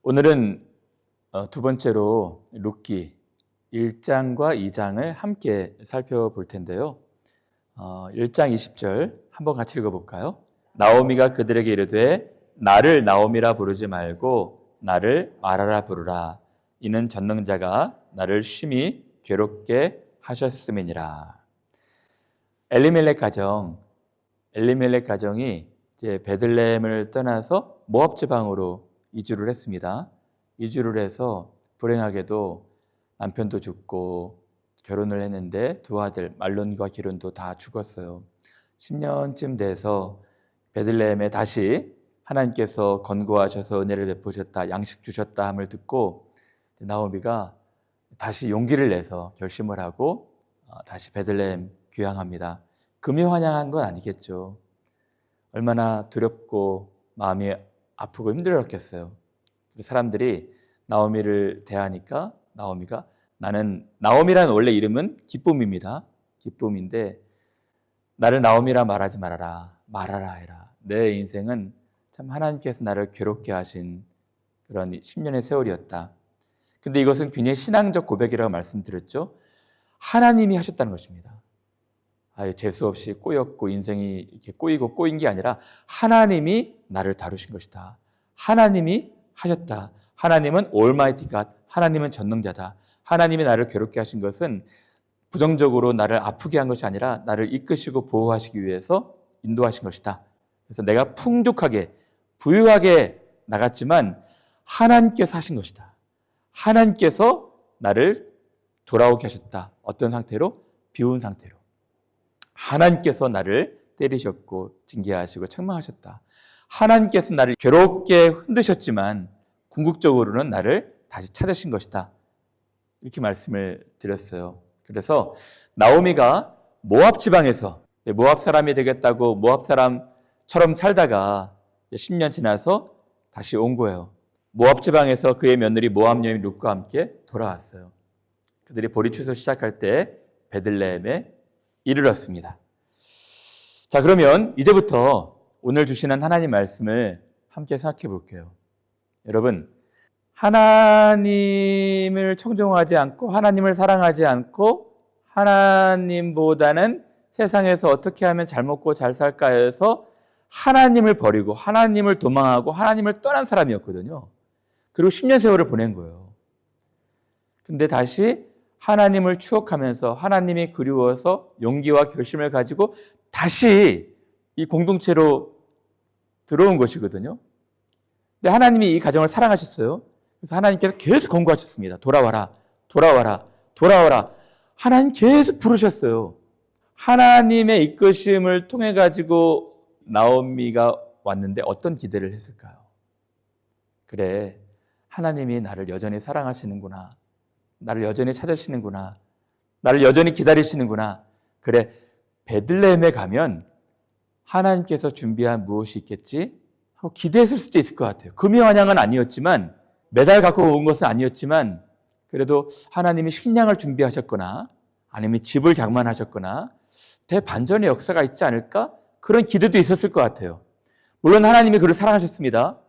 오늘은 두 번째로 룻기 1장과 2장을 함께 살펴볼 텐데요. 1장 20절 한번 같이 읽어볼까요? 나오미가 그들에게 이르되 나를 나오미라 부르지 말고 나를 마라라 부르라. 이는 전능자가 나를 심히 괴롭게 하셨음이니라. 엘리멜렉 가정이 이제 베들레헴을 떠나서 모압 지방으로 이주를 했습니다. 이주를 해서 불행하게도 남편도 죽고 결혼을 했는데 두 아들 말론과 기론도 다 죽었어요. 10년쯤 돼서 베들레헴에 다시 하나님께서 건고하셔서 은혜를 베푸셨다, 양식 주셨다 함을 듣고 나오미가 다시 용기를 내서 결심을 하고 다시 베들레헴 귀향합니다. 금이 환영한 건 아니겠죠. 얼마나 두렵고 마음이 아프고 힘들었겠어요. 사람들이 나오미를 대하니까 나오미가 나오미라는 원래 이름은 기쁨입니다. 기쁨인데 나를 나오미라 말하지 말아라 해라. 내 인생은 참 하나님께서 나를 괴롭게 하신 그런 10년의 세월이었다. 근데 이것은 굉장히 신앙적 고백이라고 말씀드렸죠. 하나님이 하셨다는 것입니다. 재수없이 꼬였고 인생이 이렇게 꼬인 게 아니라 하나님이 나를 다루신 것이다. 하나님이 하셨다. 하나님은 Almighty God, 하나님은 전능자다. 하나님이 나를 괴롭게 하신 것은 부정적으로 나를 아프게 한 것이 아니라 나를 이끄시고 보호하시기 위해서 인도하신 것이다. 그래서 내가 풍족하게 부유하게 나갔지만 하나님께서 하신 것이다. 하나님께서 나를 돌아오게 하셨다. 어떤 상태로? 비운 상태로. 하나님께서 나를 때리셨고 징계하시고 책망하셨다. 하나님께서 나를 괴롭게 흔드셨지만 궁극적으로는 나를 다시 찾으신 것이다. 이렇게 말씀을 드렸어요. 그래서 나오미가 모압 지방에서 모압 사람이 되겠다고 모압 사람처럼 살다가 10년 지나서 다시 온 거예요. 모압 지방에서 그의 며느리 모압 여인 룻과 함께 돌아왔어요. 그들이 보리추수 시작할 때 베들레헴에 이르렀습니다. 자, 그러면 이제부터 오늘 주시는 하나님 말씀을 함께 생각해 볼게요. 여러분, 하나님을 청종하지 않고 하나님을 사랑하지 않고 하나님보다는 세상에서 어떻게 하면 잘 먹고 잘 살까 해서 하나님을 버리고 하나님을 도망하고 하나님을 떠난 사람이었거든요. 그리고 10년 세월을 보낸 거예요. 근데 다시 하나님을 추억하면서 하나님이 그리워서 용기와 결심을 가지고 다시 이 공동체로 들어온 것이거든요. 근데 하나님이 이 가정을 사랑하셨어요. 그래서 하나님께서 계속 권고하셨습니다. 돌아와라. 하나님 계속 부르셨어요. 하나님의 이끄심을 통해 가지고 나오미가 왔는데 어떤 기대를 했을까요? 그래, 하나님이 나를 여전히 사랑하시는구나. 나를 여전히 찾으시는구나. 나를 여전히 기다리시는구나. 그래, 베들레헴에 가면 하나님께서 준비한 무엇이 있겠지? 하고 기대했을 수도 있을 것 같아요. 금이 환향은 아니었지만, 메달 갖고 온 것은 아니었지만, 그래도 하나님이 식량을 준비하셨거나, 아니면 집을 장만하셨거나, 대반전의 역사가 있지 않을까? 그런 기대도 있었을 것 같아요. 물론 하나님이 그를 사랑하셨습니다.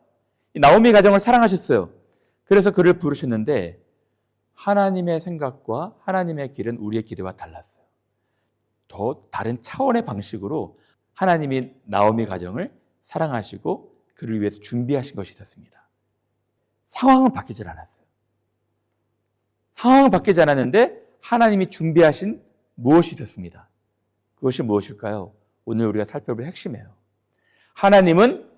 나오미 가정을 사랑하셨어요. 그래서 그를 부르셨는데, 하나님의 생각과 하나님의 길은 우리의 기대와 달랐어요. 더 다른 차원의 방식으로 하나님이 나오미 가정을 사랑하시고 그를 위해서 준비하신 것이 있었습니다. 상황은 바뀌질 않았어요. 상황은 바뀌지 않았는데 하나님이 준비하신 무엇이 있었습니다. 그것이 무엇일까요? 오늘 우리가 살펴볼 핵심이에요. 하나님은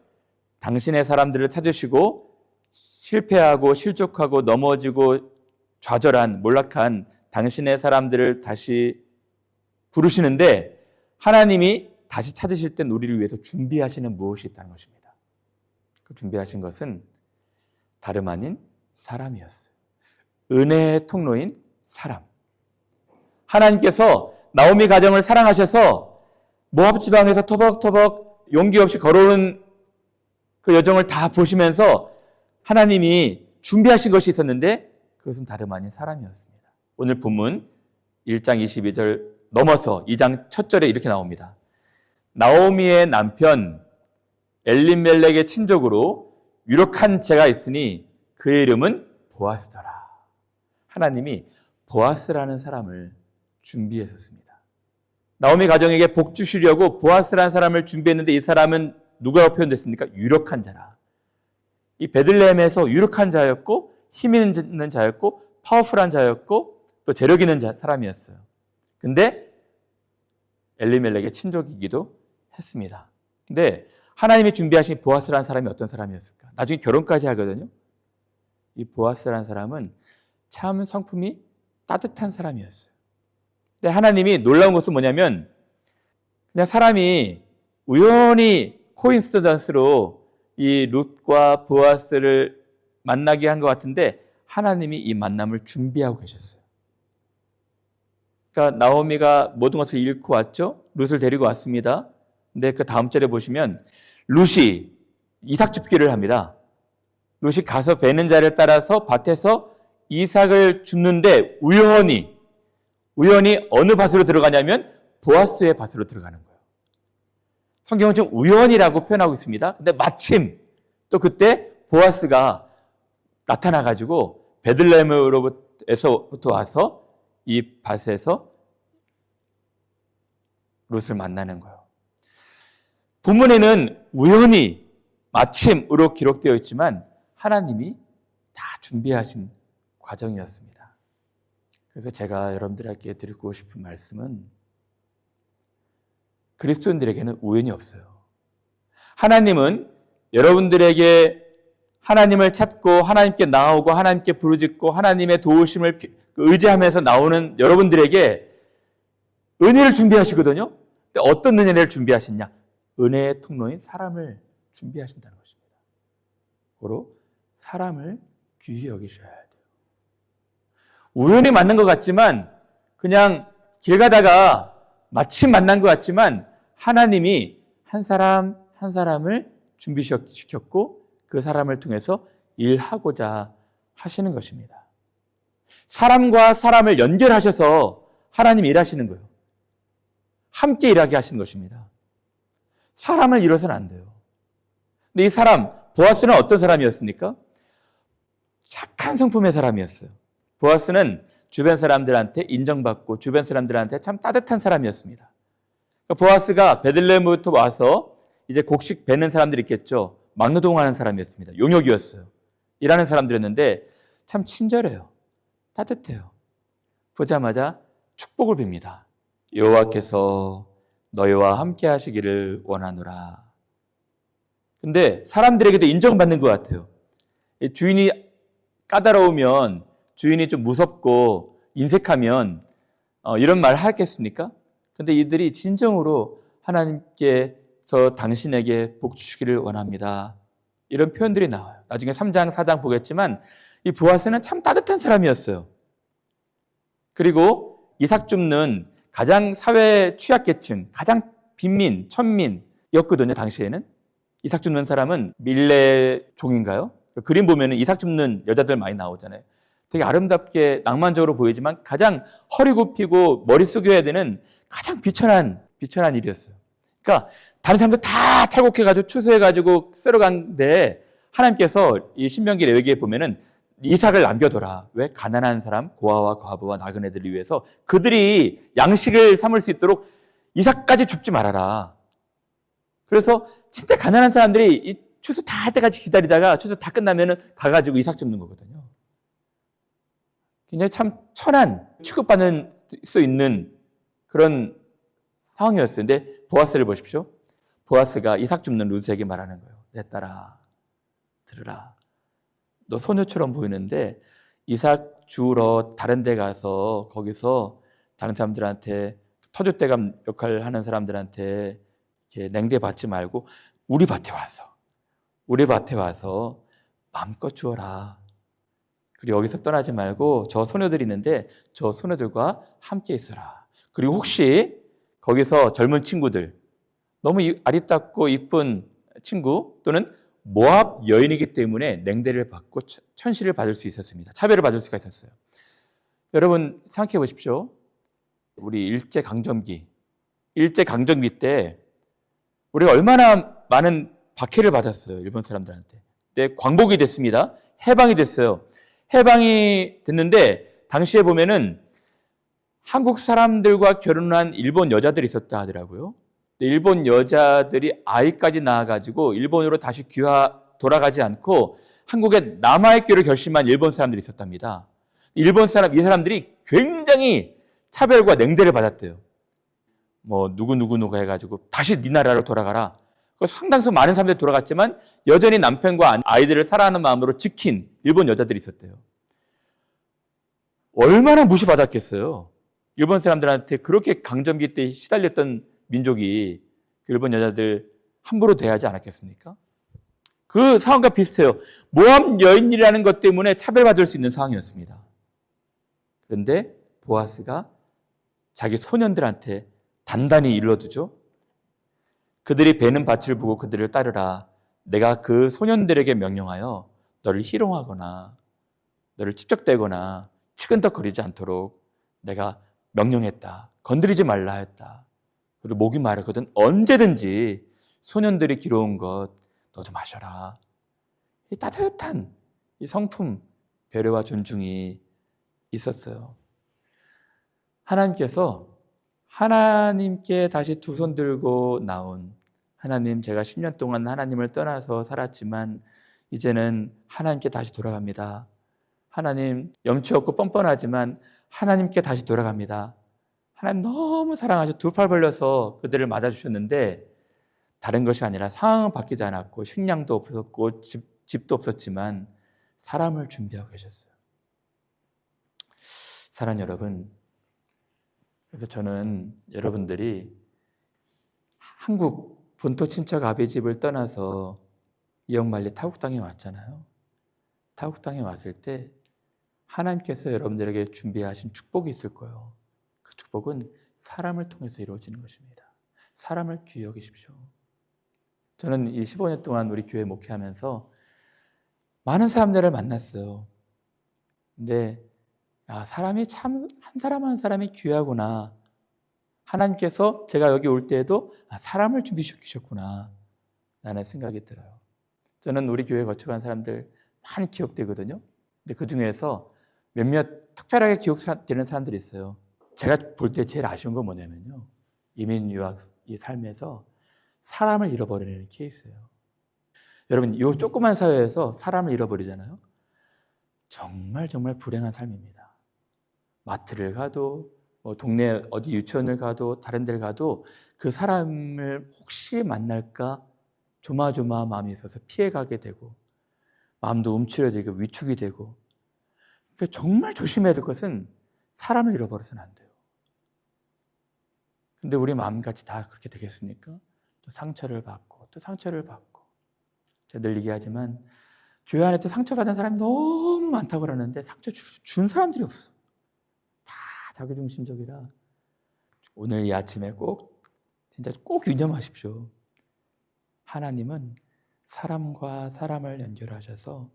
당신의 사람들을 찾으시고 실패하고 실족하고 넘어지고 좌절한 몰락한 당신의 사람들을 다시 부르시는데 하나님이 다시 찾으실 땐 우리를 위해서 준비하시는 무엇이 있다는 것입니다. 그 준비하신 것은 다름 아닌 사람이었어요. 은혜의 통로인 사람. 하나님께서 나오미 가정을 사랑하셔서 모압 지방에서 터벅터벅 용기 없이 걸어오는 그 여정을 다 보시면서 하나님이 준비하신 것이 있었는데 그것은 다름 아닌 사람이었습니다. 오늘 본문 1장 22절 넘어서 2장 첫 절에 이렇게 나옵니다. 나오미의 남편 엘리멜렉의 친족으로 유력한 제가 있으니 그의 이름은 보아스더라. 하나님이 보아스라는 사람을 준비했었습니다. 나오미 가정에게 복 주시려고 보아스라는 사람을 준비했는데 이 사람은 누가 표현됐습니까? 유력한 자라. 이 베들레헴에서 유력한 자였고 힘 있는 자였고 파워풀한 자였고 또 재력 있는 사람이었어요. 근데 엘리멜렉의 친족이기도 했습니다. 근데 하나님이 준비하신 보아스라는 사람이 어떤 사람이었을까? 나중에 결혼까지 하거든요. 이 보아스라는 사람은 참 성품이 따뜻한 사람이었어요. 근데 하나님이 놀라운 것은 뭐냐면 그냥 사람이 우연히 코인시던스로 이 룻과 보아스를 만나게 한 것 같은데 하나님이 이 만남을 준비하고 계셨어요. 그러니까 나오미가 모든 것을 잃고 왔죠. 룻을 데리고 왔습니다. 근데 그 다음 절에 보시면 룻이 이삭 줍기를 합니다. 룻이 가서 베는 자를 따라서 밭에서 이삭을 줍는데 우연히 어느 밭으로 들어가냐면 보아스의 밭으로 들어가는 거예요. 성경은 좀 우연이라고 표현하고 있습니다. 근데 마침 또 그때 보아스가 나타나가지고 베들레헴으로부터 와서 이 밭에서 룻을 만나는 거예요. 본문에는 우연히 마침으로 기록되어 있지만 하나님이 다 준비하신 과정이었습니다. 그래서 제가 여러분들에게 드리고 싶은 말씀은 그리스도인들에게는 우연이 없어요. 하나님은 여러분들에게 하나님을 찾고 하나님께 나오고 하나님께 부르짖고 하나님의 도우심을 의지하면서 나오는 여러분들에게 은혜를 준비하시거든요. 근데 어떤 은혜를 준비하시냐? 은혜의 통로인 사람을 준비하신다는 것입니다. 고로 사람을 귀히 여기셔야 돼요. 우연히 만난 것 같지만 그냥 길 가다가 마침 만난 것 같지만 하나님이 한 사람 한 사람을 준비시켰고 그 사람을 통해서 일하고자 하시는 것입니다. 사람과 사람을 연결하셔서 하나님이 일하시는 거예요. 함께 일하게 하시는 것입니다. 사람을 잃어서는 안 돼요. 근데 이 사람, 보아스는 어떤 사람이었습니까? 착한 성품의 사람이었어요. 보아스는 주변 사람들한테 인정받고 주변 사람들한테 참 따뜻한 사람이었습니다. 보아스가 베들레헴부터 와서 이제 곡식 베는 사람들이 있겠죠. 막노동하는 사람이었습니다. 용역이었어요. 일하는 사람들이었는데 참 친절해요. 따뜻해요. 보자마자 축복을 빕니다. 여호와께서 너희와 함께 하시기를 원하노라. 근데 사람들에게도 인정받는 것 같아요. 주인이 까다로우면, 주인이 좀 무섭고 인색하면 이런 말 하겠습니까? 근데 이들이 진정으로 하나님께서 당신에게 복 주시기를 원합니다. 이런 표현들이 나와요. 나중에 3장, 4장 보겠지만 이 보아스는 참 따뜻한 사람이었어요. 그리고 이삭 줍는 가장 사회 취약계층, 가장 빈민, 천민이었거든요. 당시에는. 이삭 줍는 사람은 밀레 종인가요? 그림 보면 이삭 줍는 여자들 많이 나오잖아요. 되게 아름답게 낭만적으로 보이지만 가장 허리 굽히고 머리 숙여야 되는 가장 비천한 일이었어요. 그러니까 다른 사람들 다 탈곡해가지고 추수해가지고 쓸어간데 하나님께서 이 신명기 레위기에 보면은 이삭을 남겨둬라. 왜? 가난한 사람, 고아와 과부와 나그네들을 위해서 그들이 양식을 삼을 수 있도록 이삭까지 줍지 말아라. 그래서 진짜 가난한 사람들이 이 추수 다 할 때까지 기다리다가 추수 다 끝나면은 가가지고 이삭 줍는 거거든요. 굉장히 참 천한 취급받는 수 있는 그런 상황이었어요. 근데 보아스를 보십시오. 보아스가 이삭 줍는 룻에게 말하는 거예요. 내 딸아, 들으라. 너 소녀처럼 보이는데 이삭 주우러 다른 데 가서 거기서 다른 사람들한테 터줏대감 역할을 하는 사람들한테 이렇게 냉대 받지 말고 우리 밭에 와서 마음껏 주어라. 그리고 여기서 떠나지 말고 저 소녀들이 있는데 저 소녀들과 함께 있어라. 그리고 혹시 거기서 젊은 친구들, 너무 아리따고 이쁜 친구 또는 모압 여인이기 때문에 냉대를 받고 천시를 받을 수 있었습니다. 차별을 받을 수가 있었어요. 여러분 생각해 보십시오. 우리 일제강점기 때 우리가 얼마나 많은 박해를 받았어요. 일본 사람들한테. 근데 광복이 됐습니다. 해방이 됐어요. 해방이 됐는데 당시에 보면은 한국 사람들과 결혼한 일본 여자들이 있었다 하더라고요. 일본 여자들이 아이까지 낳아가지고 일본으로 다시 돌아가지 않고 한국에 남아있기로 결심한 일본 사람들이 있었답니다. 이 사람들이 굉장히 차별과 냉대를 받았대요. 뭐 누구 해가지고 다시 네 나라로 돌아가라. 상당수 많은 사람들이 돌아갔지만 여전히 남편과 아이들을 사랑하는 마음으로 지킨 일본 여자들이 있었대요. 얼마나 무시받았겠어요. 일본 사람들한테 그렇게 강점기 때 시달렸던 민족이 일본 여자들 함부로 대하지 않았겠습니까? 그 상황과 비슷해요. 모함 여인이라는 것 때문에 차별받을 수 있는 상황이었습니다. 그런데 보아스가 자기 소년들한테 단단히 일러두죠. 그들이 베는 밭을 보고 그들을 따르라. 내가 그 소년들에게 명령하여 너를 희롱하거나 너를 찝적대거나 치근덕거리지 않도록 내가 명령했다. 건드리지 말라 했다. 그리고 목이 마르거든 언제든지 소년들이 기러운 것 너 좀 마셔라. 이 따뜻한 이 성품, 배려와 존중이 있었어요. 하나님께 다시 두 손 들고 나온 하나님, 제가 10년 동안 하나님을 떠나서 살았지만 이제는 하나님께 다시 돌아갑니다. 하나님, 염치 없고 뻔뻔하지만 하나님께 다시 돌아갑니다. 하나님 너무 사랑하셔 두 팔 벌려서 그들을 맞아주셨는데 다른 것이 아니라 상황은 바뀌지 않았고 식량도 없었고 집도 없었지만 사람을 준비하고 계셨어요. 사랑하는 여러분, 그래서 저는 여러분들이 한국 본토 친척 아비 집을 떠나서 이역만리 타국 땅에 왔잖아요. 타국 땅에 왔을 때 하나님께서 여러분들에게 준비하신 축복이 있을 거예요. 그 축복은 사람을 통해서 이루어지는 것입니다. 사람을 귀히 여기십시오. 저는 이 15년 동안 우리 교회 목회하면서 많은 사람들을 만났어요. 근데 사람이 참 한 사람 한 사람이 귀하구나. 하나님께서 제가 여기 올 때에도 사람을 준비시키셨구나 라는 생각이 들어요. 저는 우리 교회 거쳐간 사람들 많이 기억되거든요. 근데 그 중에서 몇몇 특별하게 기억되는 사람들이 있어요. 제가 볼 때 제일 아쉬운 건 뭐냐면요. 이민 유학 이 삶에서 사람을 잃어버리는 케이스예요. 여러분, 이 조그만 사회에서 사람을 잃어버리잖아요. 정말 불행한 삶입니다. 마트를 가도 동네 어디 유치원을 가도 다른 데를 가도 그 사람을 혹시 만날까 조마조마 마음이 있어서 피해가게 되고 마음도 움츠려들고 위축이 되고, 그러니까 정말 조심해야 될 것은 사람을 잃어버려서는 안 돼요. 근데 우리 마음같이 다 그렇게 되겠습니까? 또 상처를 받고 또 상처를 받고. 제가 늘 얘기하지만 교회 안에 또 상처받은 사람이 너무 많다고 그러는데 상처 준 사람들이 없어. 다 자기중심적이라. 오늘 이 아침에 진짜 꼭 유념하십시오. 하나님은 사람과 사람을 연결하셔서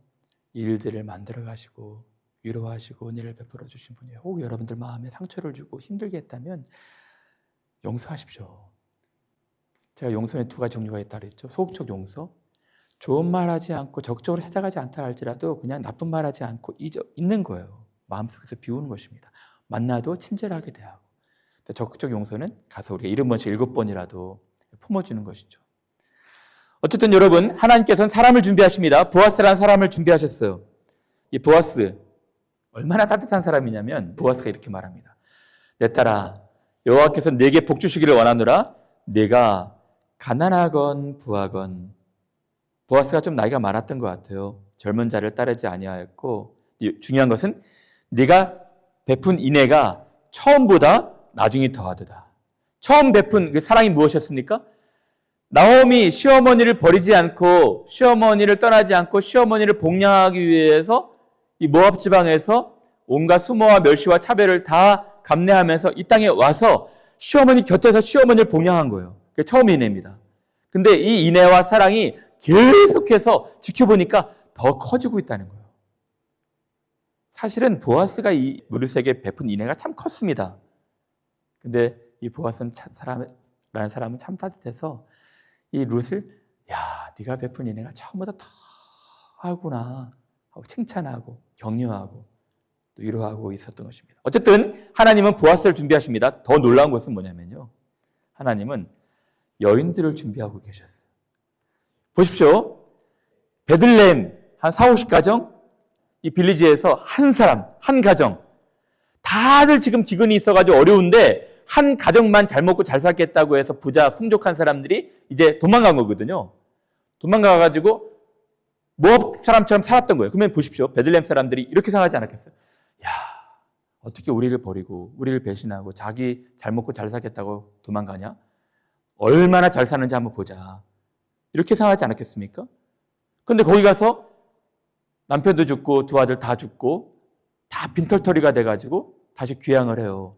일들을 만들어 가시고 위로하시고 은혜를 베풀어 주신 분이에요. 혹 여러분들 마음에 상처를 주고 힘들게 했다면 용서하십시오. 제가 용서에 두 가지 종류가 있다고 그랬죠. 소극적 용서. 좋은 말 하지 않고 적극적으로 찾아가지 않다 할지라도 그냥 나쁜 말 하지 않고 있는 거예요. 마음속에서 비우는 것입니다. 만나도 친절하게 대하고. 적극적 용서는 가서 우리가 70번씩 7번이라도 품어주는 것이죠. 어쨌든 여러분, 하나님께서는 사람을 준비하십니다. 보아스라는 사람을 준비하셨어요. 이 보아스, 얼마나 따뜻한 사람이냐면 보아스가 이렇게 말합니다. 내 딸아, 여호와께서 네게 복 주시기를 원하노라. 네가 가난하건 부하건. 보아스가 좀 나이가 많았던 것 같아요. 젊은 자를 따르지 아니하였고, 중요한 것은 네가 베푼 인애가 처음보다 나중이 더하도다. 처음 베푼 그 사랑이 무엇이었습니까? 나오미 시어머니를 버리지 않고 시어머니를 떠나지 않고 시어머니를 복양하기 위해서 이 모압 지방에서 온갖 수모와 멸시와 차별을 다 감내하면서 이 땅에 와서 시어머니 곁에서 시어머니를 복양한 거예요. 그게 처음 인애입니다. 근데 이 인애와 사랑이 계속해서 지켜보니까 더 커지고 있다는 거예요. 사실은 보아스가 이 루스에게 베푼 인애가 참 컸습니다. 근데 이 보아스라는 사람은 참 따뜻해서 이 룻을 네가 베푼 인애가 처음보다 더 하구나 칭찬하고 격려하고 또 위로하고 있었던 것입니다. 어쨌든 하나님은 보아스를 준비하십니다. 더 놀라운 것은 뭐냐면요. 하나님은 여인들을 준비하고 계셨어요. 보십시오. 베들레헴 한 40-50가정, 이 빌리지에서 한 사람, 한 가정, 다들 지금 기근이 있어가지고 어려운데 한 가정만 잘 먹고 잘 살겠다고 해서 부자, 풍족한 사람들이 이제 도망간 거거든요. 도망가가지고 모압 사람처럼 살았던 거예요. 그러면 보십시오. 베들레헴 사람들이 이렇게 생각하지 않았겠어요? 야, 어떻게 우리를 버리고 우리를 배신하고 자기 잘 먹고 잘 살겠다고 도망가냐? 얼마나 잘 사는지 한번 보자. 이렇게 생각하지 않았겠습니까? 그런데 거기 가서 남편도 죽고 두 아들 다 죽고 다 빈털터리가 돼가지고 다시 귀향을 해요.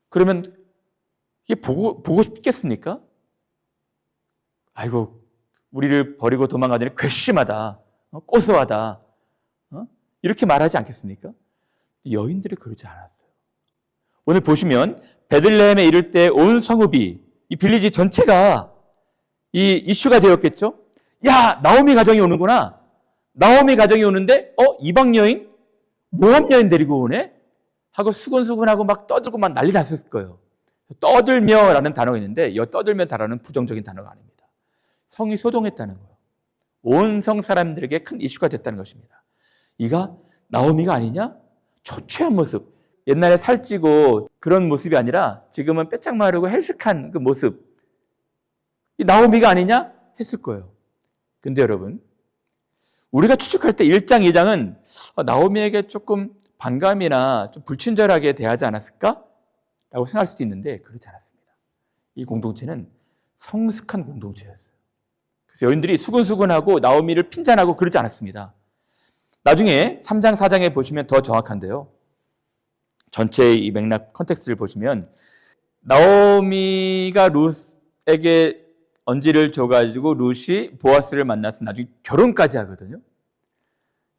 그러면 이게 보고 싶겠습니까? 아이고, 우리를 버리고 도망가더니 괘씸하다, 고소하다, 이렇게 말하지 않겠습니까? 여인들이 그러지 않았어요. 오늘 보시면 베들레헴에 이를 때 온 성읍이, 이 빌리지 전체가 이 이슈가 되었겠죠? 야, 나오미 가정이 오는구나. 나오미 가정이 오는데 이방 여인? 모압 여인 데리고 오네? 하고 수근수근하고 막 떠들고 막 난리 났을 거예요. 떠들며라는 단어가 있는데 이 떠들며 단어는 부정적인 단어가 아닙니다. 성이 소동했다는 거예요. 온 성 사람들에게 큰 이슈가 됐다는 것입니다. 이가 나오미가 아니냐? 초췌한 모습. 옛날에 살찌고 그런 모습이 아니라 지금은 빼짝 마르고 헬스한 그 모습. 이 나오미가 아니냐? 했을 거예요. 근데 여러분, 우리가 추측할 때 1장, 2장은 나오미에게 조금 반감이나 좀 불친절하게 대하지 않았을까? 라고 생각할 수도 있는데 그렇지 않았습니다. 이 공동체는 성숙한 공동체였어요. 그래서 여인들이 수근수근하고 나오미를 핀잔하고 그러지 않았습니다. 나중에 3장, 4장에 보시면 더 정확한데요. 전체의 이 맥락 컨텍스트를 보시면 나오미가 룻에게 언지를 줘가지고 룻이 보아스를 만나서 나중에 결혼까지 하거든요.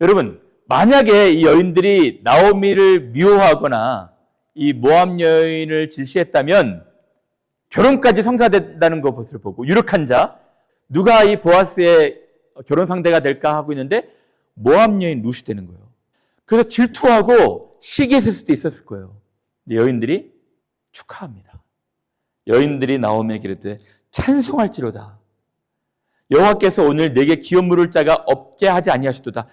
여러분, 만약에 이 여인들이 나오미를 미워하거나 이 모압 여인을 질시했다면 결혼까지 성사된다는 것을 보고 유력한 자, 누가 이 보아스의 결혼 상대가 될까 하고 있는데 모압 여인 룻이 되는 거예요. 그래서 질투하고 시기했을 수도 있었을 거예요. 근데 여인들이 축하합니다. 여인들이 나오미에게 이르되 찬송할지로다. 여호와께서 오늘 내게 기업 물을 자가 없게 하지 아니하시도다.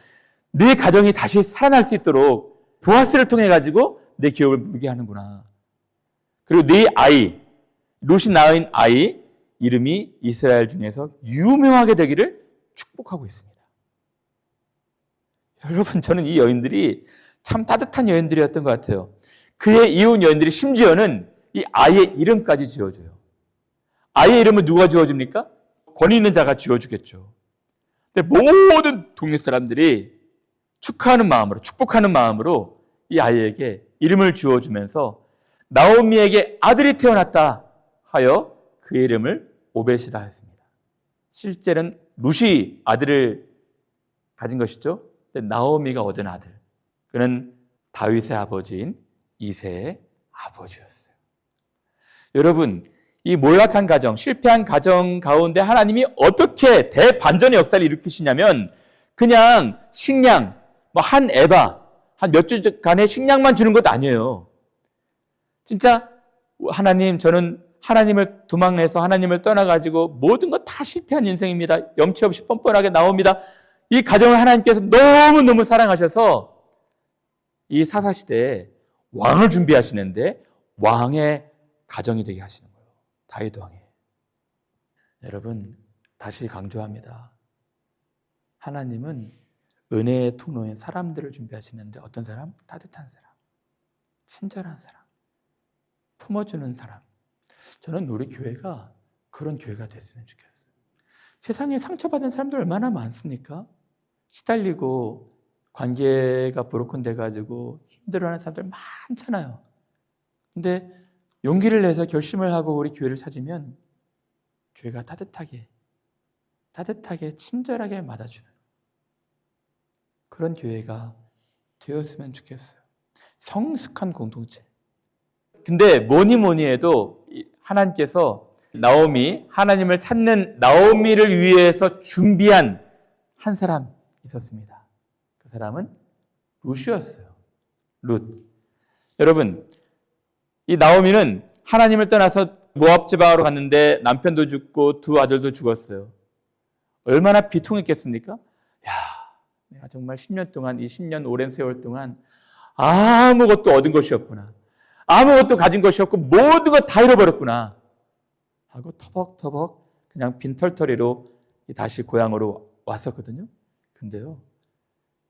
네 가정이 다시 살아날 수 있도록 보아스를 통해 가지고 내 기업을 물게 하는구나. 그리고 네 아이, 룻이 낳은 아이 이름이 이스라엘 중에서 유명하게 되기를 축복하고 있습니다. 여러분, 저는 이 여인들이 참 따뜻한 여인들이었던 것 같아요. 그의 이혼 여인들이 심지어는 이 아이의 이름까지 지어줘요. 아이의 이름을 누가 지어줍니까? 권위 있는 자가 지어주겠죠. 근데 모든 동네 사람들이 축하하는 마음으로, 축복하는 마음으로 이 아이에게 이름을 지어주면서 나오미에게 아들이 태어났다 하여 그의 이름을 오벳이다 했습니다. 실제는 룻이 아들을 가진 것이죠. 근데 나오미가 얻은 아들, 그는 다윗의 아버지인 이새의 아버지였어요. 여러분, 이 몰락한 가정, 실패한 가정 가운데 하나님이 어떻게 대반전의 역사를 일으키시냐면 그냥 식량, 한 에바, 한 몇 주간의 식량만 주는 것도 아니에요. 진짜 하나님, 저는 하나님을 도망해서 하나님을 떠나가지고 모든 것 다 실패한 인생입니다. 염치 없이 뻔뻔하게 나옵니다. 이 가정을 하나님께서 너무너무 사랑하셔서 이 사사시대에 왕을 준비하시는데 왕의 가정이 되게 하시는 거예요. 다윗 왕이. 여러분, 다시 강조합니다. 하나님은 은혜의 통로인 사람들을 준비하시는데 어떤 사람? 따뜻한 사람, 친절한 사람, 품어주는 사람. 저는 우리 교회가 그런 교회가 됐으면 좋겠어요. 세상에 상처받은 사람들 얼마나 많습니까? 시달리고 관계가 브로큰 돼가지고 힘들어하는 사람들 많잖아요. 근데 용기를 내서 결심을 하고 우리 교회를 찾으면 교회가 따뜻하게 친절하게 맞아주는 그런 교회가 되었으면 좋겠어요. 성숙한 공동체. 근데 뭐니 해도 하나님께서 나오미, 하나님을 찾는 나오미를 위해서 준비한 한 사람 있었습니다. 그 사람은 룻이었어요. 룻. 여러분, 이 나오미는 하나님을 떠나서 모압 지방으로 갔는데 남편도 죽고 두 아들도 죽었어요. 얼마나 비통했겠습니까? 야, 내가 정말 10년 동안, 이 10년 오랜 세월 동안 아무것도 얻은 것이 없구나. 아무것도 가진 것이 없고 모든 것 다 잃어버렸구나 하고 터벅터벅 그냥 빈털터리로 다시 고향으로 왔었거든요. 근데요,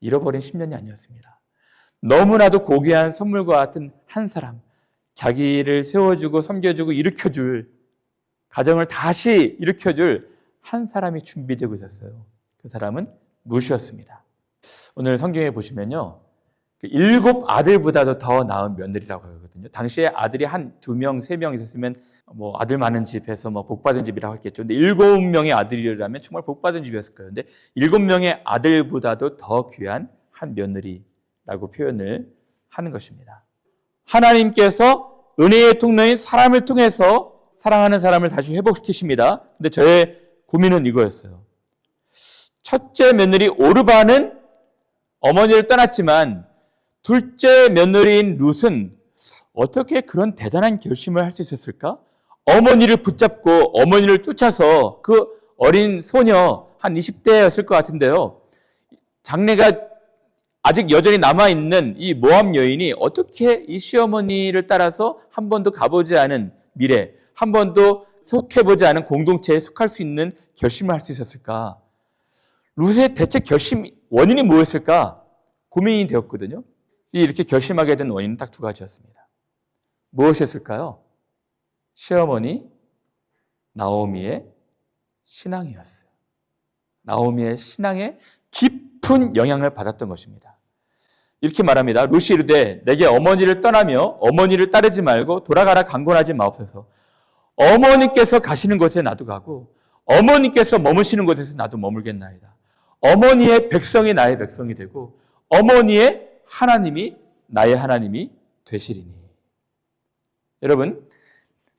잃어버린 10년이 아니었습니다. 너무나도 고귀한 선물과 같은 한 사람, 자기를 세워주고 섬겨주고 일으켜줄, 가정을 다시 일으켜줄 한 사람이 준비되고 있었어요. 그 사람은 룻이었습니다. 오늘 성경에 보시면요, 7 아들보다도 더 나은 며느리라고 하거든요. 당시에 아들이 한 2명, 3명 있었으면 뭐 아들 많은 집에서 뭐 복받은 집이라고 했겠죠. 근데 7명의 아들이라면 정말 복받은 집이었을 거예요. 근데 7명의 아들보다도 더 귀한 한 며느리라고 표현을 하는 것입니다. 하나님께서 은혜의 통로인 사람을 통해서 사랑하는 사람을 다시 회복시키십니다. 근데 저의 고민은 이거였어요. 첫째 며느리 오르바는 어머니를 떠났지만 둘째 며느리인 룻은 어떻게 그런 대단한 결심을 할 수 있었을까? 어머니를 붙잡고 어머니를 쫓아서 그 어린 소녀 한 20대였을 것 같은데요. 장래가 아직 여전히 남아있는 이 모압 여인이 어떻게 이 시어머니를 따라서 한 번도 가보지 않은 미래, 한 번도 속해보지 않은 공동체에 속할 수 있는 결심을 할 수 있었을까? 룻의 대체 결심 원인이 뭐였을까? 고민이 되었거든요. 이렇게 결심하게 된 원인은 딱 2가지였습니다. 무엇이었을까요? 시어머니 나오미의 신앙이었어요. 나오미의 신앙에 깊은 영향을 받았던 것입니다. 이렇게 말합니다. 룻이 이르되 내게 어머니를 떠나며 어머니를 따르지 말고 돌아가라 강권하지 마옵소서. 어머니께서 가시는 곳에 나도 가고 어머니께서 머무시는 곳에서 나도 머물겠나이다. 어머니의 백성이 나의 백성이 되고 어머니의 하나님이 나의 하나님이 되시리니. 여러분,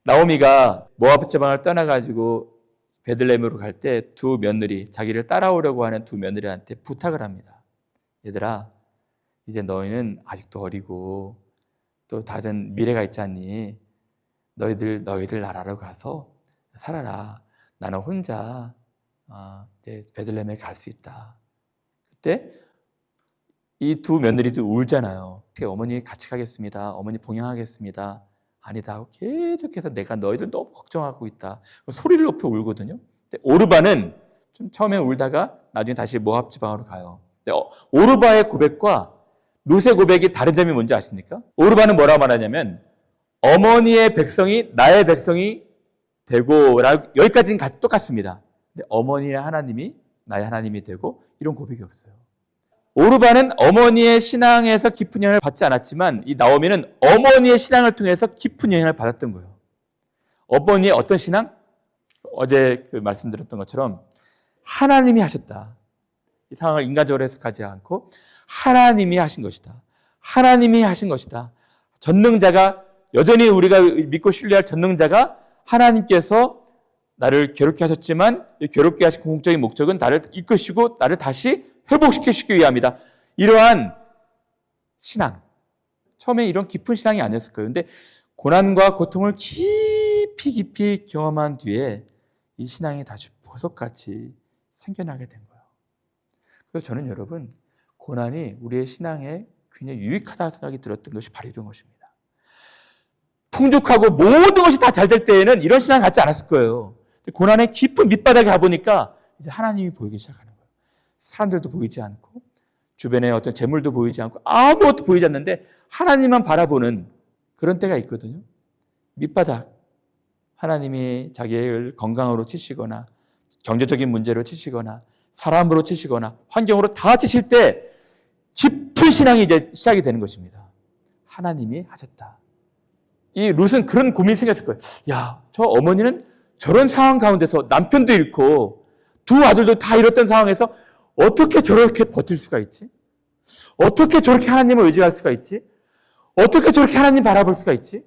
나오미가 모압 지방을 떠나가지고 베들레헴으로 갈 때 2 며느리, 자기를 따라오려고 하는 2 며느리한테 부탁을 합니다. 얘들아, 이제 너희는 아직도 어리고 또 다른 미래가 있지 않니? 너희들 나라로 가서 살아라. 나는 혼자 이제 베들레헴에 갈 수 있다. 그때 이 2 며느리도 울잖아요. 어머니 같이 가겠습니다. 어머니 봉양하겠습니다. 아니다 하고 계속해서 내가 너희들 너무 걱정하고 있다. 소리를 높여 울거든요. 오르바는 좀 처음에 울다가 나중에 다시 모압 지방으로 가요. 오르바의 고백과 룻의 고백이 다른 점이 뭔지 아십니까? 오르바는 뭐라고 말하냐면 어머니의 백성이 나의 백성이 되고 여기까지는 똑같습니다. 근데 어머니의 하나님이 나의 하나님이 되고 이런 고백이 없어요. 오르바는 어머니의 신앙에서 깊은 영향을 받지 않았지만 이 나오미는 어머니의 신앙을 통해서 깊은 영향을 받았던 거예요. 어머니의 어떤 신앙? 어제 말씀드렸던 것처럼 하나님이 하셨다. 이 상황을 인간적으로 해석하지 않고 하나님이 하신 것이다. 하나님이 하신 것이다. 전능자가 여전히 우리가 믿고 신뢰할 전능자가 하나님께서 나를 괴롭게 하셨지만 이 괴롭게 하신 궁극적인 목적은 나를 이끄시고 나를 다시 회복시키시기 위함이다. 이러한 신앙. 처음에 이런 깊은 신앙이 아니었을 거예요. 그런데 고난과 고통을 깊이 경험한 뒤에 이 신앙이 다시 보석같이 생겨나게 된 거예요. 그래서 저는 여러분, 고난이 우리의 신앙에 굉장히 유익하다는 생각이 들었던 것이 바로 이런 것입니다. 풍족하고 모든 것이 다 잘 될 때에는 이런 신앙을 갖지 않았을 거예요. 고난의 깊은 밑바닥에 가보니까 이제 하나님이 보이기 시작하는 거예요. 사람들도 보이지 않고 주변에 어떤 재물도 보이지 않고 아무것도 보이지 않는데 하나님만 바라보는 그런 때가 있거든요. 밑바닥. 하나님이 자기를 건강으로 치시거나 경제적인 문제로 치시거나 사람으로 치시거나 환경으로 다 치실 때 깊은 신앙이 이제 시작이 되는 것입니다. 하나님이 하셨다. 이 룻은 그런 고민이 생겼을 거예요. 야, 저 어머니는 저런 상황 가운데서 남편도 잃고 2 아들도 다 잃었던 상황에서 어떻게 저렇게 버틸 수가 있지? 어떻게 저렇게 하나님을 의지할 수가 있지? 어떻게 저렇게 하나님 바라볼 수가 있지?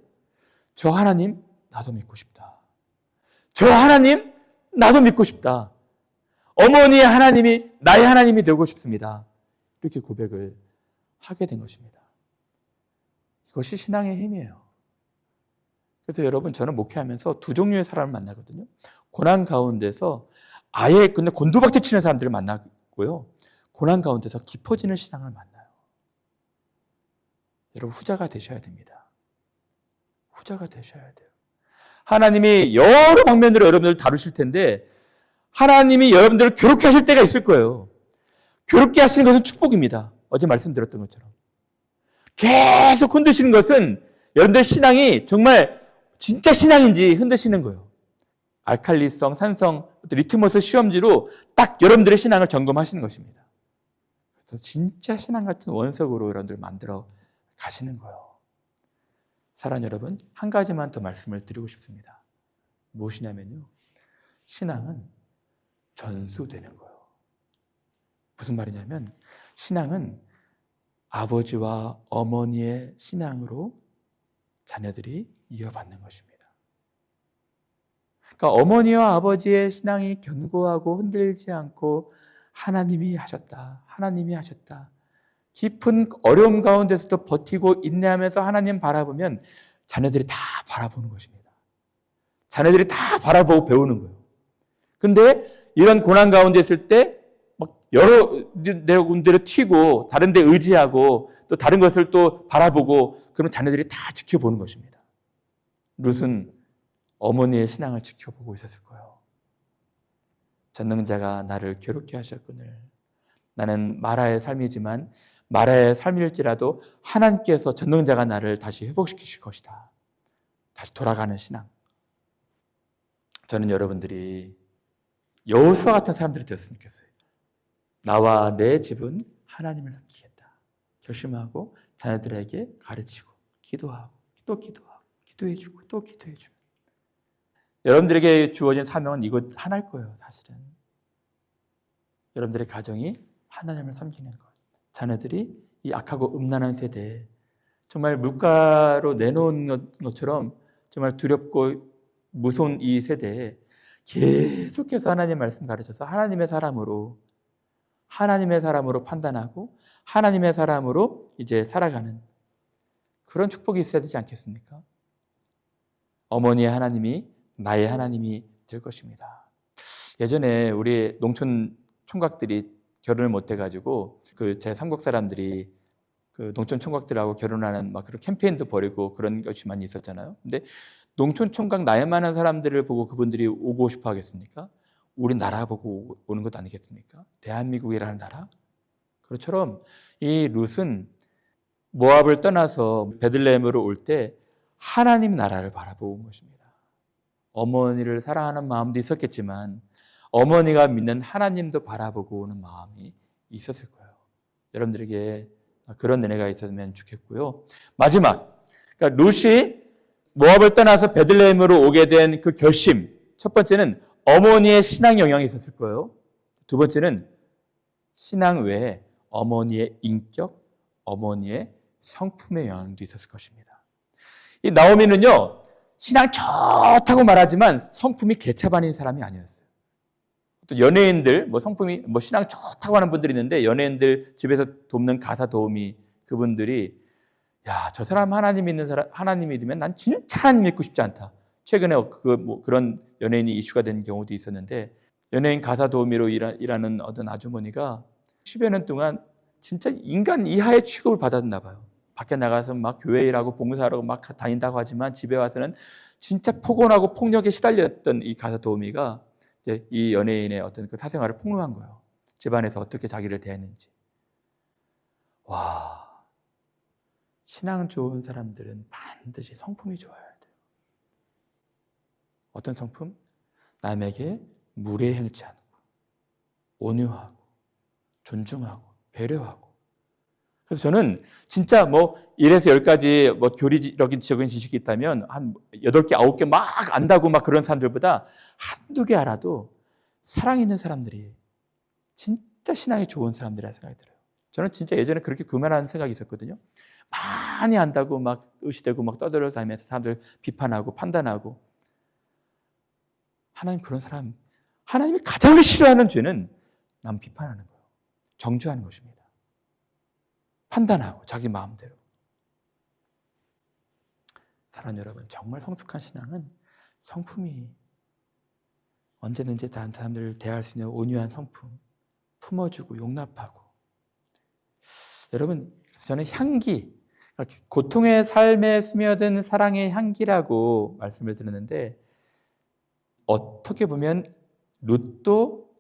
저 하나님 나도 믿고 싶다. 저 하나님 나도 믿고 싶다. 어머니의 하나님이 나의 하나님이 되고 싶습니다. 이렇게 고백을 하게 된 것입니다. 이것이 신앙의 힘이에요. 그래서 여러분, 저는 목회하면서 두 종류의 사람을 만나거든요. 고난 가운데서 아예 근데 곤두박질 치는 사람들을 만나고요. 고난 가운데서 깊어지는 신앙을 만나요. 여러분, 후자가 되셔야 됩니다. 후자가 되셔야 돼요. 하나님이 여러 방면으로 여러분들을 다루실 텐데 하나님이 여러분들을 괴롭게 하실 때가 있을 거예요. 괴롭게 하시는 것은 축복입니다. 어제 말씀드렸던 것처럼. 계속 흔드시는 것은 여러분들 신앙이 정말 진짜 신앙인지 흔드시는 거예요. 알칼리성, 산성, 리트머스 시험지로 딱 여러분들의 신앙을 점검하시는 것입니다. 그래서 진짜 신앙 같은 원석으로 여러분들 만들어 가시는 거예요. 사랑하는 여러분, 한 가지만 더 말씀을 드리고 싶습니다. 무엇이냐면요, 신앙은 전수되는 거예요. 무슨 말이냐면 신앙은 아버지와 어머니의 신앙으로 자녀들이 이어받는 것입니다. 그러니까 어머니와 아버지의 신앙이 견고하고 흔들리지 않고 하나님이 하셨다, 하나님이 하셨다, 깊은 어려움 가운데서도 버티고 인내하면서 하나님 바라보면 자녀들이 다 바라보는 것입니다. 자녀들이 다 바라보고 배우는 거예요. 근데 이런 고난 가운데 있을 때 막 여러 군데로 튀고 다른 데 의지하고 또 다른 것을 또 바라보고 그러면 자녀들이 다 지켜보는 것입니다. 룻은 어머니의 신앙을 지켜보고 있었을 거예요. 전능자가 나를 괴롭게 하셨거늘 나는 마라의 삶이지만 마라의 삶일지라도 하나님께서 전능자가 나를 다시 회복시키실 것이다. 다시 돌아가는 신앙. 저는 여러분들이 여호수아 같은 사람들이 되었으면 좋겠어요. 나와 내 집은 하나님을 섬기겠다 결심하고 자녀들에게 가르치고 기도하고 또 기도하고 기도해주고 또 기도해주고. 여러분들에게 주어진 사명은 이것 하나일 거예요. 사실은 여러분들의 가정이 하나님을 섬기는 것. 자녀들이 이 악하고 음란한 세대에 정말 물가로 내놓은 것처럼 정말 두렵고 무서운 이 세대에 계속해서 하나님 말씀 가르쳐서 하나님의 사람으로 판단하고 하나님의 사람으로 이제 살아가는 그런 축복이 있어야 되지 않겠습니까? 어머니의 하나님이 나의 하나님이 될 것입니다. 예전에 우리 농촌 총각들이 결혼을 못 해가지고 제 삼국 사람들이 농촌 총각들하고 결혼하는 막 그런 캠페인도 벌이고 그런 것이 많이 있었잖아요. 근데 농촌 총각 나이 많은 사람들을 보고 그분들이 오고 싶어 하겠습니까? 우리 나라 보고 오는 것 아니겠습니까? 대한민국이라는 나라. 그처럼 이 룻은 모압을 떠나서 베들레헴으로 올 때 하나님 나라를 바라보고 온 것입니다. 어머니를 사랑하는 마음도 있었겠지만 어머니가 믿는 하나님도 바라보고 오는 마음이 있었을 거예요. 여러분들에게 그런 은혜가 있었으면 좋겠고요. 마지막, 그러니까 룻이 모압을 떠나서 베들레헴으로 오게 된 그 결심. 첫 번째는 어머니의 신앙 영향이 있었을 거예요. 두 번째는 신앙 외에 어머니의 인격, 어머니의 성품의 영향도 있었을 것입니다. 이 나오미는요, 신앙 좋다고 말하지만 성품이 개차반인 사람이 아니었어요. 또 연예인들, 성품이, 신앙 좋다고 하는 분들이 있는데, 연예인들 집에서 돕는 가사 도우미, 그분들이, 야, 저 사람 하나님 믿는 사람, 하나님 믿으면 난 진짜 하나님 믿고 싶지 않다. 최근에 그런 연예인이 이슈가 된 경우도 있었는데, 연예인 가사 도우미로 일하는 어떤 아주머니가 10여 년 동안 진짜 인간 이하의 취급을 받았나 봐요. 밖에 나가서 막 교회 일하고 봉사하러 막 다닌다고 하지만 집에 와서는 진짜 폭언하고 폭력에 시달렸던 이 가사 도우미가 이제 이 연예인의 어떤 그 사생활을 폭로한 거예요. 집안에서 어떻게 자기를 대했는지. 와, 신앙 좋은 사람들은 반드시 성품이 좋아야 돼요. 어떤 성품? 남에게 무례행치 않고 온유하고 존중하고 배려하고. 그래서 저는 진짜 1에서 10가지 교리적인 지식이 있다면 한 8개, 9개 막 안다고 막 그런 사람들보다 한두 개 알아도 사랑 있는 사람들이 진짜 신앙이 좋은 사람들이라 생각이 들어요. 저는 진짜 예전에 그렇게 교만한 생각이 있었거든요. 많이 안다고 막 의시되고 막 떠들어다니면서 사람들 비판하고 판단하고. 하나님 그런 사람, 하나님이 가장 싫어하는 죄는 남 비판하는 거예요. 정죄하는 것입니다. 판단하고 자기 마음대로. 사랑하는 여러분, 정말 성숙한 신앙은 성품이 언제든지 다른 사람들을 대할 수 있는 온유한 성품, 품어주고 용납하고. 여러분, 그래서 저는 향기, 고통의 삶에 스며든 사랑의 향기라고 말씀을 드렸는데, 어떻게 보면 룻도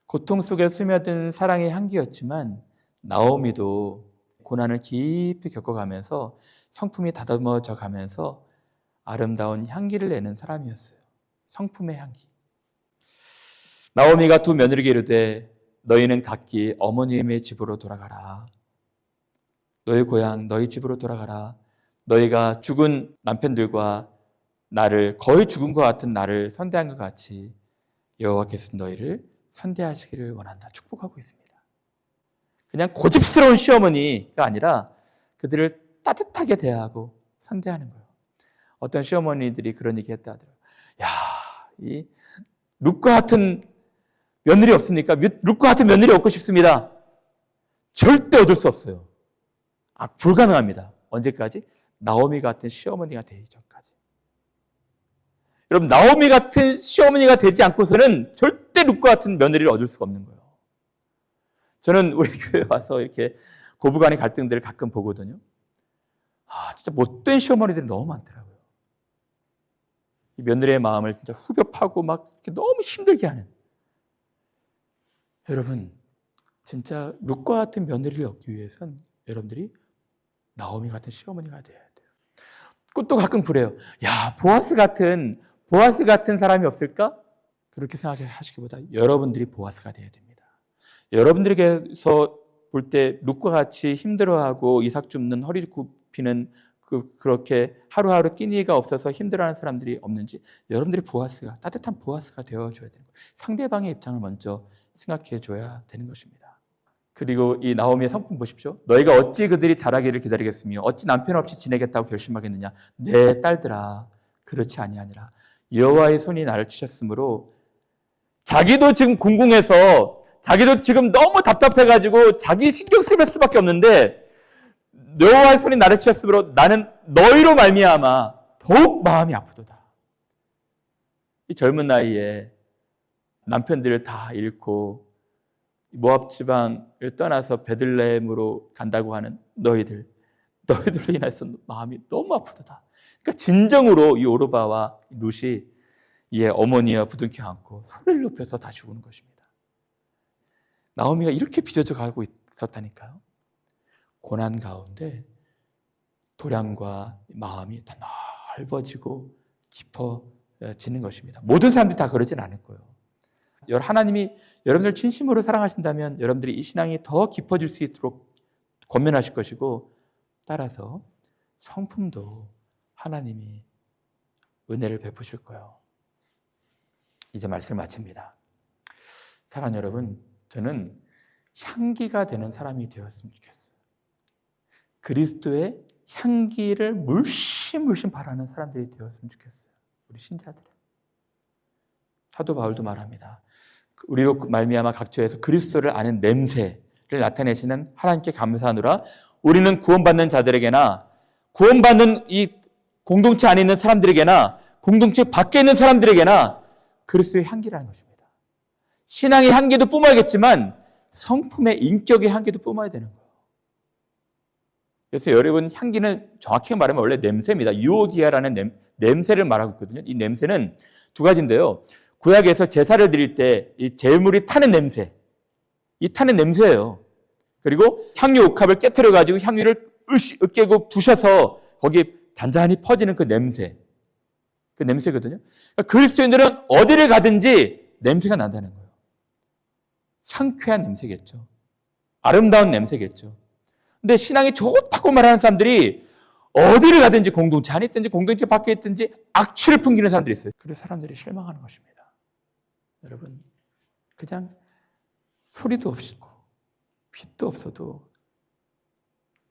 고통 속에 스며든 사랑의 향기였지만 나오미도 고난을 깊이 겪어가면서 성품이 다듬어져 가면서 아름다운 향기를 내는 사람이었어요. 성품의 향기. 나오미가 두 며느리에게 이르되 너희는 각기 어머님의 집으로 돌아가라. 너희 고향 너희 집으로 돌아가라. 너희가 죽은 남편들과 나를, 거의 죽은 것 같은 나를 선대한 것 같이 여호와께서 너희를 선대하시기를 원한다. 축복하고 있습니다. 그냥 고집스러운 시어머니가 아니라 그들을 따뜻하게 대하고 선대하는 거예요. 어떤 시어머니들이 그런 얘기 했다 하더라고요. 야, 이 룻과 같은 며느리 없습니까? 룻과 같은 며느리 얻고 싶습니다. 절대 얻을 수 없어요. 불가능합니다. 언제까지? 나오미 같은 시어머니가 되기 전까지. 여러분, 나오미 같은 시어머니가 되지 않고서는 절대 룻과 같은 며느리를 얻을 수가 없는 거예요. 저는 우리 교회 와서 이렇게 고부간의 갈등들을 가끔 보거든요. 진짜 못된 시어머니들이 너무 많더라고요. 이 며느리의 마음을 진짜 후벼 파고 막 이렇게 너무 힘들게 하는. 여러분, 진짜 룻과 같은 며느리를 얻기 위해선 여러분들이 나오미 같은 시어머니가 돼야 돼요. 또 가끔 그래요. 야, 보아스 같은 사람이 없을까? 그렇게 생각하시기보다 여러분들이 보아스가 돼야 됩니다. 여러분들에게서 볼 때 룻과 같이 힘들어하고 이삭 줍는 허리 굽히는 그렇게 하루하루 끼니가 없어서 힘들어하는 사람들이 없는지 여러분들이 따뜻한 보아스가 되어줘야 되는 거예요. 상대방의 입장을 먼저 생각해 줘야 되는 것입니다. 그리고 이 나오미의 성품 보십시오. 너희가 어찌 그들이 자라기를 기다리겠으며 어찌 남편 없이 지내겠다고 결심하겠느냐. 내 딸들아, 그렇지 아니하니라. 여호와의 손이 나를 치셨으므로, 자기도 지금 궁궁해서 자기도 지금 너무 답답해가지고 자기 신경 쓸 수밖에 없는데, 여호와의 손이 나를 치셨으므로 나는 너희로 말미암아 더욱 마음이 아프도다. 이 젊은 나이에 남편들을 다 잃고 모압 지방을 떠나서 베들레헴으로 간다고 하는 너희들로 인해서 마음이 너무 아프도다. 그러니까 진정으로 이 오르바와 룻이 이의 어머니와 부둥켜 안고 소리를 높여서 다시 우는 것입니다. 나오미가 이렇게 빚어져 가고 있었다니까요. 고난 가운데 도량과 마음이 다 넓어지고 깊어지는 것입니다. 모든 사람들이 다 그러진 않을 거예요. 하나님이 여러분들 진심으로 사랑하신다면 여러분들이 이 신앙이 더 깊어질 수 있도록 권면하실 것이고, 따라서 성품도 하나님이 은혜를 베푸실 거예요. 이제 말씀을 마칩니다. 사랑하는 여러분, 저는 향기가 되는 사람이 되었으면 좋겠어요. 그리스도의 향기를 물씬 바라는 사람들이 되었으면 좋겠어요. 우리 신자들. 사도 바울도 말합니다. 우리로 말미암아 각처에서 그리스도를 아는 냄새를 나타내시는 하나님께 감사하노라. 우리는 구원받는 자들에게나, 구원받는 이 공동체 안에 있는 사람들에게나, 공동체 밖에 있는 사람들에게나 그리스도의 향기라는 것입니다. 신앙의 향기도 뿜어야겠지만 성품의 인격의 향기도 뿜어야 되는 거예요. 그래서 여러분, 향기는 정확히 말하면 원래 냄새입니다. 유오디아라는 냄새를 말하고 있거든요. 이 냄새는 두 가지인데요. 구약에서 제사를 드릴 때 이 제물이 타는 냄새, 이 타는 냄새예요. 그리고 향유 옥합을 깨트려 가지고 향유를 으깨고 부셔서 거기에 잔잔히 퍼지는 그 냄새거든요. 그러니까 그리스도인들은 어디를 가든지 냄새가 난다는 거예요. 상쾌한 냄새겠죠. 아름다운 냄새겠죠. 근데 신앙이 좋다고 말하는 사람들이 어디를 가든지, 공동체 안에 있든지 공동체 밖에 있든지 악취를 풍기는 사람들이 있어요. 그래서 사람들이 실망하는 것입니다. 여러분, 그냥 소리도 없고 빛도 없어도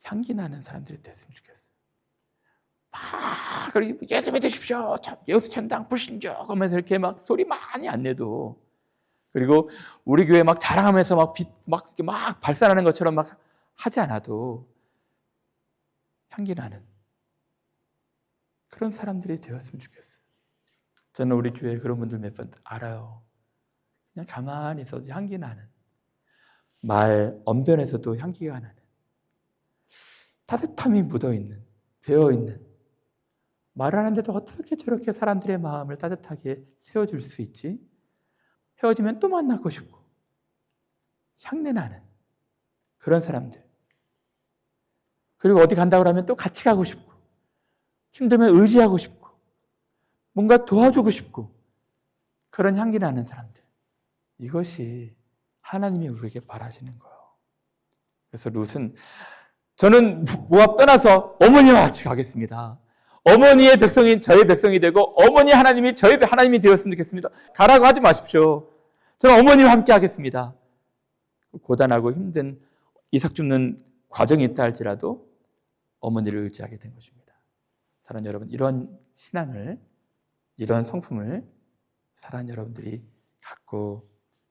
향기 나는 사람들이 됐으면 좋겠어요. 그리고 예수 믿으십시오, 예수 천당 불신족 하면서 이렇게 막 소리 많이 안 내도, 그리고 우리 교회 막 자랑하면서 막 발산하는 것처럼 막 하지 않아도 향기 나는 그런 사람들이 되었으면 좋겠어요. 저는 우리 교회에 그런 분들 몇 번 알아요. 그냥 가만히 있어도 향기 나는, 말 언변에서도 향기가 나는, 따뜻함이 묻어있는, 배어있는, 말하는데도 어떻게 저렇게 사람들의 마음을 따뜻하게 세워줄 수 있지? 헤어지면 또 만나고 싶고 향내 나는 그런 사람들. 그리고 어디 간다고 하면 또 같이 가고 싶고, 힘들면 의지하고 싶고, 뭔가 도와주고 싶고, 그런 향기 나는 사람들. 이것이 하나님이 우리에게 바라시는 거예요. 그래서 룻은 저는 모압 떠나서 어머니와 같이 가겠습니다. 어머니의 백성이 저의 백성이 되고 어머니 하나님이 저의 하나님이 되었으면 좋겠습니다. 가라고 하지 마십시오. 저는 어머니와 함께 하겠습니다. 고단하고 힘든 이삭 줍는 과정이 있다 할지라도 어머니를 의지하게 된 것입니다. 사랑하는 여러분, 이런 신앙을, 이런 성품을 사랑하는 여러분들이 갖고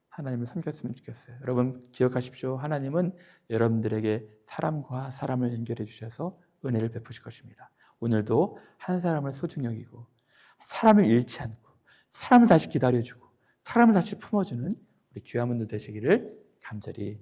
하나님을 섬겼으면 좋겠어요. 여러분 기억하십시오. 하나님은 여러분들에게 사람과 사람을 연결해 주셔서 은혜를 베푸실 것입니다. 오늘도 한 사람을 소중히 여기고 사람을 잃지 않고 사람을 다시 기다려주고 사람을 다시 품어주는 우리 귀한 분들 되시기를 간절히